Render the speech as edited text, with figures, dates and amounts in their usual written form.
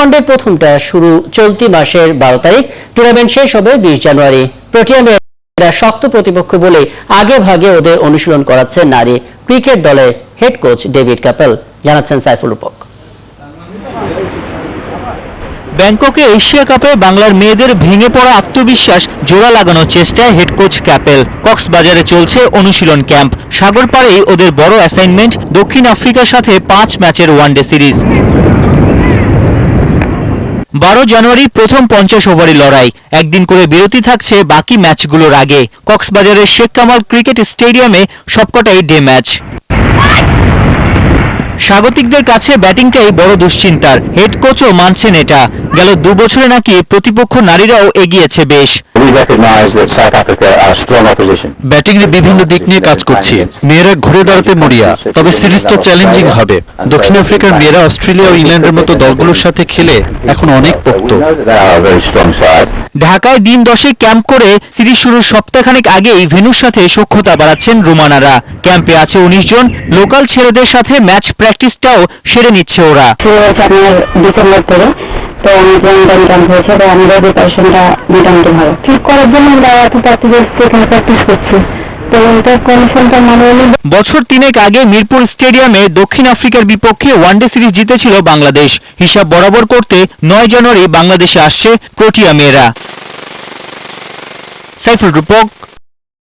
ওয়ানডের প্রথমটা শুরু চলতি মাসের 12 তারিখ। টুর্নামেন্ট শেষ হবে 20 জানুয়ারি। প্রোটিয়ামেরা শক্ত প্রতিপক্ষ বলে আগে ভাগে ওদের অনুশীলন করাচ্ছে নারী ক্রিকেট দলের হেড কোচ ডেভিড কাপেল, জানাচ্ছেন সাইফুল রূপক। ব্যাংককে এশিয়া কাপে বাংলার মেয়েদের ভেঙে পড়া আত্মবিশ্বাস জোড়া লাগানোর চেষ্টায় হেড কোচ ক্যাপেল। কক্সবাজারে চলছে অনুশীলন ক্যাম্প। সাগর পাড়েই ওদের বড় অ্যাসাইনমেন্ট দক্ষিণ আফ্রিকার সাথে 5 ম্যাচের ওয়ানডে সিরিজ। 12 জানুয়ারি প্রথম 50 ওভারের লড়াই। একদিন করে বিরতি থাকছে বাকি ম্যাচগুলোর আগে। কক্সবাজারের শেখ কামাল ক্রিকেট স্টেডিয়ামে সবকটাই ডে ম্যাচ। স্বাগতিকদের কাছে ব্যাটিংটাই বড় দুশ্চিন্তার। হেড কোচও মানছেন এটা। গেল 2 বছরে নাকি প্রতিপক্ষ নারীরাও এগিয়েছে বেশ। ব্যাটিংয়ে বিভিন্ন দিক নিয়ে কাজ করছি। মেয়েরা ঘুরে দাঁড়াতে মরিয়া, তবে সিরিজটা চ্যালেঞ্জিং হবে। দক্ষিণ আফ্রিকার মেয়েরা অস্ট্রেলিয়া ও ইংল্যান্ডের মতো দলগুলোর সাথে খেলে এখন অনেক পোক্ত। ঢাকায় দিন 10 ক্যাম্প করে সিরিজ শুরুর সপ্তাহখানেক আগেই ভেন্যুর সাথে সখ্যতা বাড়াচ্ছেন রুমানারা। ক্যাম্পে আছে 19 জন। লোকাল ছেলেদের সাথে ম্যাচ প্র্যাকটিসটাও সেরে নিচ্ছে ওরা। ডিসেম্বর থেকে তো অনেক লং ক্যাম্প হয়েছে, তো আমাদের প্রিপারেশনটা মোটামুটি ভালো। ঠিক করার জন্য আমরা এত তাড়াতাড়ি এখানে প্র্যাকটিস করছি। বছর 3 আগে মিরপুর স্টেডিয়ামে দক্ষিণ আফ্রিকার বিপক্ষে ওয়ানডে সিরিজ জিতেছিল বাংলাদেশ। হিসাব বরাবর করতে 9 জানুয়ারি বাংলাদেশে আসছে প্রোটিয়া মেয়েরা। সাইফুল রূপক,